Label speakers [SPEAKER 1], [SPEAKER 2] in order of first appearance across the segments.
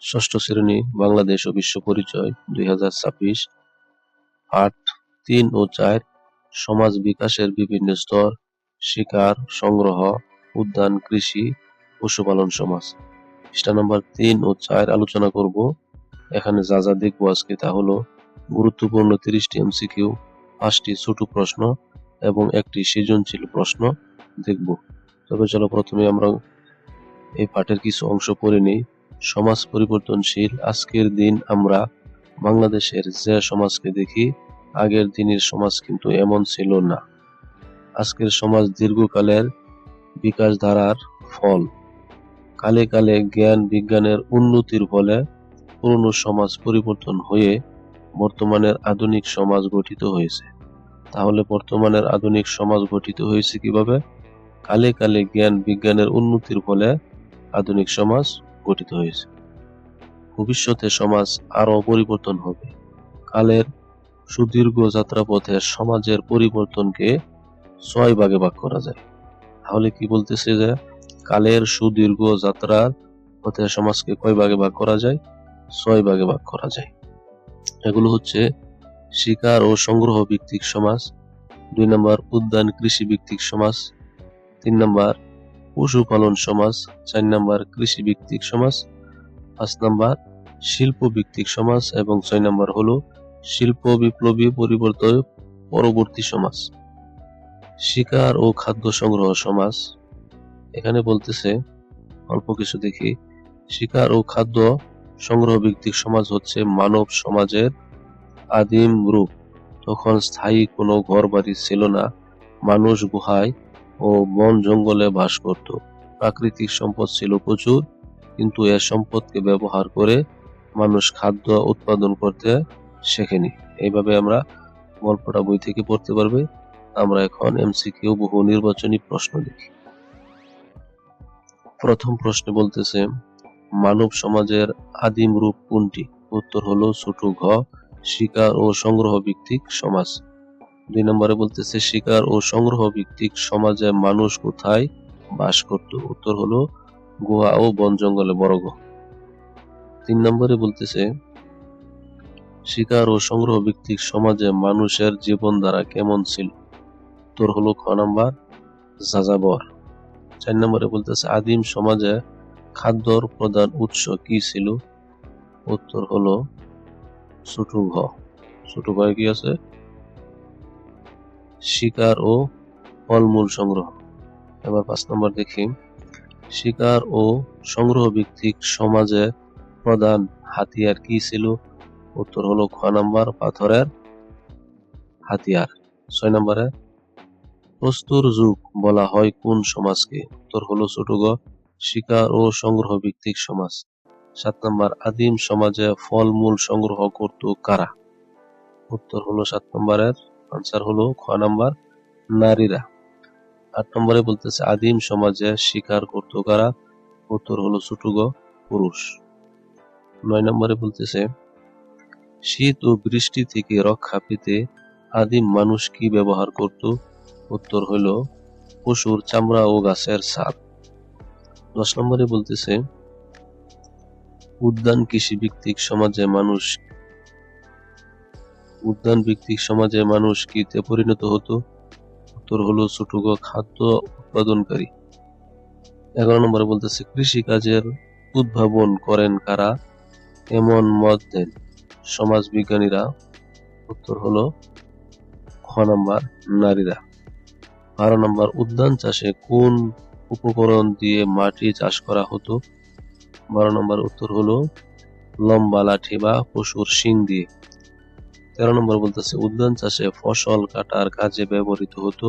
[SPEAKER 1] ষষ্ঠ শ্রেণী বাংলাদেশ ও বিশ্ব পরিচয় 2026 পাঠ 3 ও 4 সমাজ বিকাশের বিভিন্ন স্তর শিকার সংগ্রহ উদ্যান কৃষি পশুপালন সমাজ। পৃষ্ঠা নম্বর 3 ও 4 আলোচনা করব। এখানে যা যা দেখবো আজকে তা হলো গুরুত্বপূর্ণ 30টি এমসিকিউ, 5টি ছোট প্রশ্ন এবং একটি সৃজনশীল প্রশ্ন দেখব। তবে চলো প্রথমে আমরা এই পাঠের কিছু অংশ পড়ে নিই। সমাজ পরিবর্তনশীল। আজকের দিন আমরা বাংলাদেশের যে সমাজকে দেখি, আগের দিনের সমাজ কিন্তু এমন ছিল না। আজকের সমাজ দীর্ঘকালের বিকাশ ধারার ফল। কালে কালে জ্ঞান বিজ্ঞানের উন্নতির ফলে পুরনো সমাজ পরিবর্তন হয়ে বর্তমানের আধুনিক সমাজ গঠিত হয়েছে। তাহলে বর্তমানের আধুনিক সমাজ গঠিত হয়েছে কিভাবে? কালে কালে জ্ঞান বিজ্ঞানের উন্নতির ফলে আধুনিক সমাজ গঠিত হয়েছে। ভবিষ্যতে সমাজ আরো পরিবর্তন হবে। কালের সুদীর্ঘ যাত্রাপথে সমাজের পরিবর্তনকে 6 ভাগে ভাগ করা যায়। তাহলে কি বলতেছে যে কালের সুদীর্ঘ যাত্রার পথে সমাজকে কয় ভাগে ভাগ করা যায়? 6 ভাগে ভাগ করা যায়। এগুলো হচ্ছে শিকার ও সংগ্রহ ভিত্তিক সমাজ, 2 নম্বর উদ্যান কৃষি ভিত্তিক সমাজ, 3 নম্বর পশুপালন সমাজ, 4 নম্বর কৃষি ভিত্তিক সমাজ, 5 নম্বর শিল্প ভিত্তিক সমাজ এবং 6 নম্বর হলো শিল্প বিপ্লবী পরিবর্তন পরবর্তী সমাজ। শিকার ও খাদ্য সংগ্রহ সমাজ। এখানে বলতেছে অল্প কিছু দেখি। শিকার ও খাদ্য সংগ্রহ ভিত্তিক সমাজ হচ্ছে মানব সমাজের আদিম রূপ। তখন স্থায়ী কোনো ঘর বাড়ি ছিল না। মানুষ গুহায় ও বন জঙ্গলে বাস করত। প্রাকৃতিক সম্পদ ছিল প্রচুর, কিন্তু এ সম্পদকে ব্যবহার করে মানুষ খাদ্য উৎপাদন করতে শেখেনি। এইভাবে আমরা গল্পটা বই থেকে পড়তে পারবে। আমরা এখন এমসিকিউ বহু নির্বাচনী প্রশ্ন দেখি। প্রথম প্রশ্নে বলতেছে মানব সমাজের আদিম রূপ কোনটি? উত্তর হলো ছোট ঘ, শিকার ও সংগ্রহ ভিত্তিক সমাজ। 2 নম্বরে বলতেছে শিকার ও সংগ্রহ ভিত্তিক সমাজে মানুষ কোথায় বাস করত? উত্তর হলো গুহা ও বন জঙ্গলে, বড় ঘ। 3 নম্বরে বলতেছে শিকার ও সংগ্রহ ভিত্তিক সমাজে মানুষের জীবনধারা কেমন ছিল? উত্তর হলো খ নম্বর যাযাবর। 4 নম্বরে বলতেছে আদিম সমাজে খাদ্যর প্রধান উৎস কি ছিল? উত্তর হলো ছোট ঘ। ছোট ঘয়ে কি আছে? শিকার ও ফলমূল সংগ্রহ। এবার 5 নম্বর দেখি। শিকার ও সংগ্রহ ভিত্তিক সমাজে প্রধান হাতিয়ার কি ছিল? উত্তর হলো খ নম্বর পাথরের হাতিয়ার। 6 নম্বরে প্রস্তর যুগ বলা হয় কোন সমাজকে? উত্তর হলো ছোট গ, শিকার ও সংগ্রহ ভিত্তিক সমাজ। 7 নম্বর আদিম সমাজে ফলমূল সংগ্রহ করত কারা? উত্তর হলো 7 নম্বরের আনসার হলো খ নম্বর নারীরা। 8 নম্বরে বলতেছে আদিম সমাজে শিকার করত কারা? উত্তর হলো ছোট গ, পুরুষ। 9 নম্বরে বলতেছে শীত ও বৃষ্টি থেকে রক্ষা পেতে আদিম মানুষ কি ব্যবহার করত? উত্তর হলো পশুর চামড়া ও গাছের ছাল। 10 নম্বরে বলতেছে উদ্যান কৃষি ভিত্তিক সমাজে মানুষ কিতে পরিণত হতো? উত্তর হলো ছোট গ, খাদ্য উৎপাদনকারী। 11 নম্বরে বলতেছে কৃষি কাজের উদ্ভাবন করেন কারা? এমন মত দেন সমাজ বিজ্ঞানীরা। উত্তর হলো খ নম্বর নারীরা। 12 নম্বর উদ্যান চাষে কোন উপকরণ দিয়ে মাটি চাষ করা হতো? 12 নম্বর উত্তর হলো লম্বা লাঠি বা পশুর শিং দিয়ে। 13 নম্বর বলতেছে উদ্যান চাষে ফসল কাটার কাজে ব্যবহৃত হতো?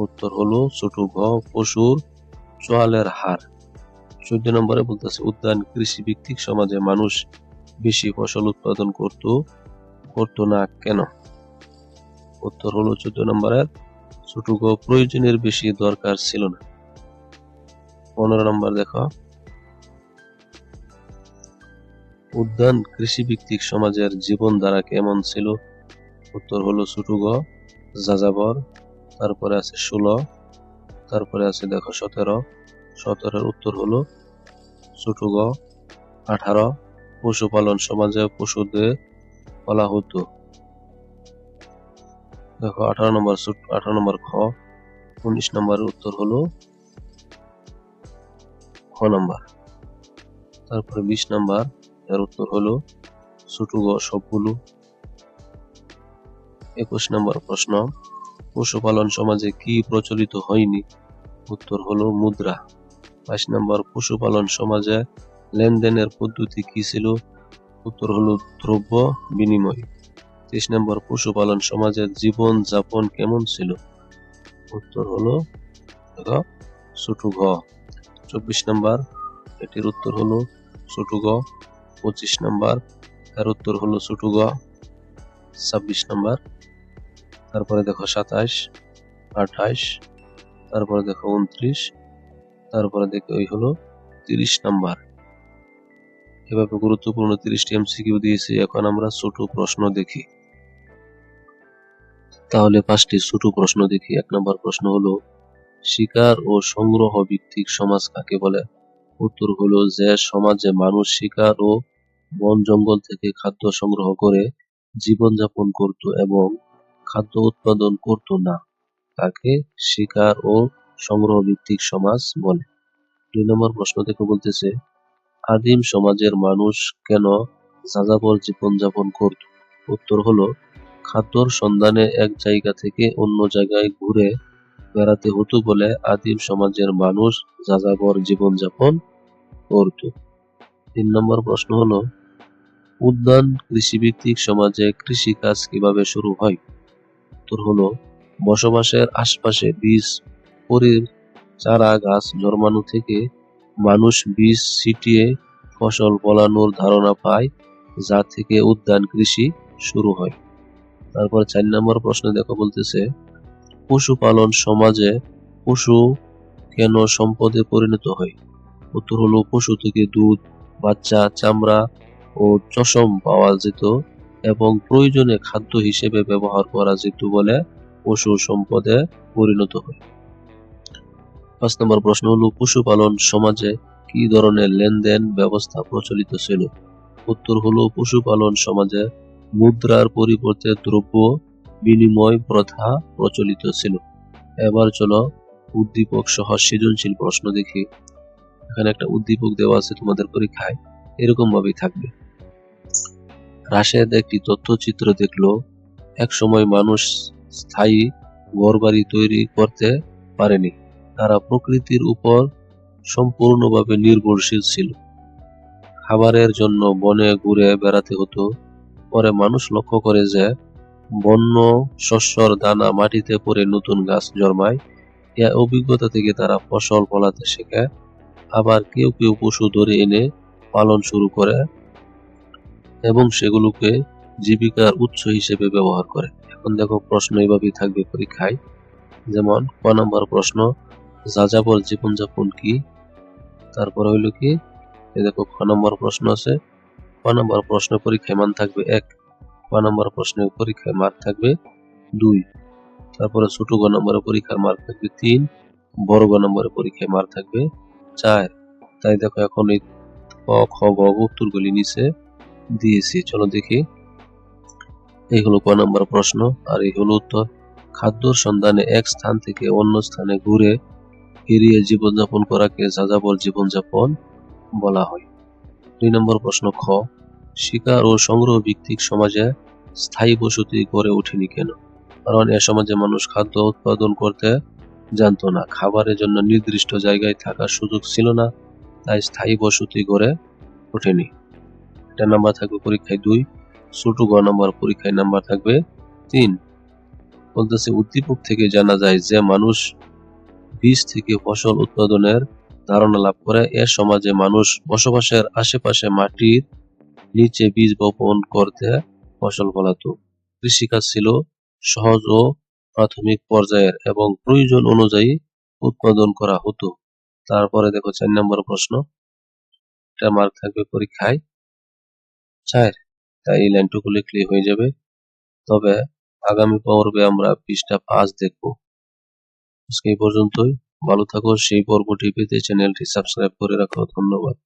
[SPEAKER 1] উত্তর হলো ছোট ঘ, পশুর চোয়ালের হাড়। 14 নম্বরে বলতেছে উদ্যান কৃষি ভিত্তিক সমাজে মানুষ বেশি ফসল উৎপাদন করতো না কেন? উত্তর হলো 14 নম্বরের ছোট গ, প্রয়োজনের বেশি দরকার ছিল না। 15 নম্বর দেখো উদ্যান কৃষি ভিত্তিক সমাজের জীবনধারা কেমন ছিল? উত্তর হলো ছোট গ, যাযাবর। তারপরে আছে 16, তারপরে আছে দেখো 17। 17-এর উত্তর হলো ছোট গ, 18 পশুপালন সমাজে পশুদের বলা হতো। দেখো 18 নম্বর খ। 19 নম্বরের উত্তর হলো খ নাম্বার। তারপরে 20 নাম্বার, এর উত্তর হলো ছোট গ সবগুলো। 21 নম্বর প্রশ্ন, পশুপালন সমাজে কি প্রচলিত হয়নি? উত্তর হলো মুদ্রা। 22 নম্বর, পশুপালন সমাজে লেনদেনের পদ্ধতি কি ছিল? উত্তর হলো দ্রব্য বিনিময়। 23 নম্বর, পশুপালন সমাজের জীবন যাপন কেমন ছিল? উত্তর হলো ছোট ঘ। 24 নম্বর, এটির উত্তর হলো ছোট গ। 25 নম্বর, এর উত্তর হলো ছোট গ। 26 নম্বর, তারপরে দেখো 27, 28, তারপরে দেখো 29, তারপরে দেখো এই হলো 30 নাম্বার। এভাবে গুরুত্বপূর্ণ 30টি এমসিকিউ দিয়েছি। এখন আমরা ছোট প্রশ্ন দেখি। তাহলে 5টি ছোট প্রশ্ন দেখি। 1 নম্বর প্রশ্ন হলো, শিকার ও সংগ্রহ ভিত্তিক সমাজ কাকে বলে? উত্তর হলো যে সমাজে মানুষ শিকার ও বন জঙ্গল থেকে খাদ্য সংগ্রহ করে জীবনযাপন করত এবং খাদ্য উৎপাদন করত না, তাকে শিকার ও সংগ্রহ ভিত্তিক সমাজ বলে। 2 নম্বর প্রশ্ন থেকে বলতেছে, আদিম সমাজের মানুষ কেন যাযাবর জীবনযাপন করত? উত্তর হলো খাদ্যর সন্ধানে এক জায়গা থেকে অন্য জায়গায় ঘুরে বেড়াতে হতো বলে আদিম সমাজের মানুষ যাযাবর জীবনযাপন করত। 3 নম্বর প্রশ্ন হলো, উদ্যান কৃষিভিত্তিক সমাজে কৃষিকাজ কিভাবে শুরু হয়? উত্তর হলো বসবাসের আশপাশে বীজ পরির চারা গাছ জন্মানো থেকে মানুষ বীজ ছিটিয়ে ফসল ফলানোর ধারণা পায়, যা থেকে উদ্যান কৃষি শুরু হয়। তারপর 4 নম্বর প্রশ্ন দেখো বলতেছে, পশুপালন সমাজে পশু কেন সম্পদে পরিণত হয়? উত্তর হলো পশু থেকে দুধ, বাচ্চা, চামড়া ও চশম পাওয়া যেত এবং প্রয়োজনে খাদ্য হিসেবে ব্যবহার করা যেত বলে পশু সম্পদে পরিণত হয়। 5 নম্বর প্রশ্ন হলো, পশুপালন সমাজে কি ধরনের লেনদেন ব্যবস্থা প্রচলিত ছিল? উত্তর হলো পশুপালন সমাজে মুদ্রার পরিবর্তে দ্রব্য বিনিময় প্রথা প্রচলিত ছিল। এবার চলো উদ্দীপক সহ সৃজনশীল প্রশ্ন দেখি। এখানে একটা উদ্দীপক দেওয়া আছে তোমাদের পরীক্ষায়, এরকম ভাবেই থাকবে। রাশেদ একটি তথ্যচিত্র দেখলো, এক সময় মানুষ স্থায়ী ঘরবাড়ি তৈরি করতে পারেনি, তারা প্রকৃতির উপর সম্পূর্ণভাবে নির্ভরশীল ছিল। খাবারের জন্য বনে ঘুরে বেড়াতে হতো। পরে মানুষ লক্ষ্য করে যে বন্য শস্যর দানা মাটিতে পড়ে নতুন গাছ জন্মায়। এই অভিজ্ঞতা থেকে তারা ফসল ফলাতে শেখে। আবার কেউ কেউ পশু ধরে এনে পালন শুরু করে এবং সেগুলোকে জীবিকার উৎস হিসেবে ব্যবহার করে। এখন দেখো প্রশ্ন এইভাবেই থাকবে পরীক্ষায়। যেমন ক নম্বর প্রশ্ন, যাযাবর জীবনযাপন কি? তারপর হইল কি, দেখো খ নম্বর প্রশ্ন আছে। ক নম্বর প্রশ্ন পরীক্ষায় মান থাকবে 1, ক নম্বর প্রশ্নের পরীক্ষায় মার্ক থাকবে 2, তারপরে ছোট গ নম্বরের পরীক্ষার মার্ক থাকবে 3, বড় গ নম্বরের পরীক্ষায় মার্ক থাকবে 4। তাই দেখো এখন এই ক খ গ উত্তরগুলি নিচে দিয়েছি, চলো দেখি। এই হলো ক নম্বর প্রশ্ন আর এই হলো উত্তর। খাদ্যর সন্ধানে এক স্থান থেকে অন্য স্থানে ঘুরে ফিরিয়ে জীবনযাপন করাকে যাযাবর জীবনযাপন বলা হয়। 2 নম্বর প্রশ্ন খ, শিকার ও সংগ্রহ ভিত্তিক সমাজে স্থায়ী বসতি গড়ে ওঠেনি কেন? কারণ এ সমাজে মানুষ খাদ্য উৎপাদন করতে জানতো না, খাবারের জন্য নির্দিষ্ট জায়গায় থাকার সুযোগ ছিল না, তাই স্থায়ী বসতি গড়ে ওঠেনি। এটা নাম্বার থাকবে পরীক্ষায় 2, ছোট গ নাম্বার পরীক্ষায় নাম্বার থাকবে 3। বলতেছে উদ্দীপক থেকে জানা যায় যে মানুষ বীজ থেকে ফসল উৎপাদনের ধারণা লাভ করে। এ সমাজে মানুষ বসবাসের আশেপাশে মাটির নিচে বীজ বপন করতে ফসল ফলাতো। কৃষিকাজ ছিল সহজ ও প্রাথমিক পর্যায়ের এবং প্রয়োজন অনুযায়ী উৎপাদন করা হতো। তারপরে দেখো 4 নম্বর প্রশ্ন, এটা মার্ক থাকবে পরীক্ষায় 4, তাই এই লাইনটুকু লিখলে হয়ে যাবে। তবে আগামী পর্বে আমরা পৃষ্ঠা 5 দেখবো। আজকে এই পর্যন্তই, ভালো থাকো। সেই পর্বটি পেতে চ্যানেলটি সাবস্ক্রাইব করে রাখো। ধন্যবাদ।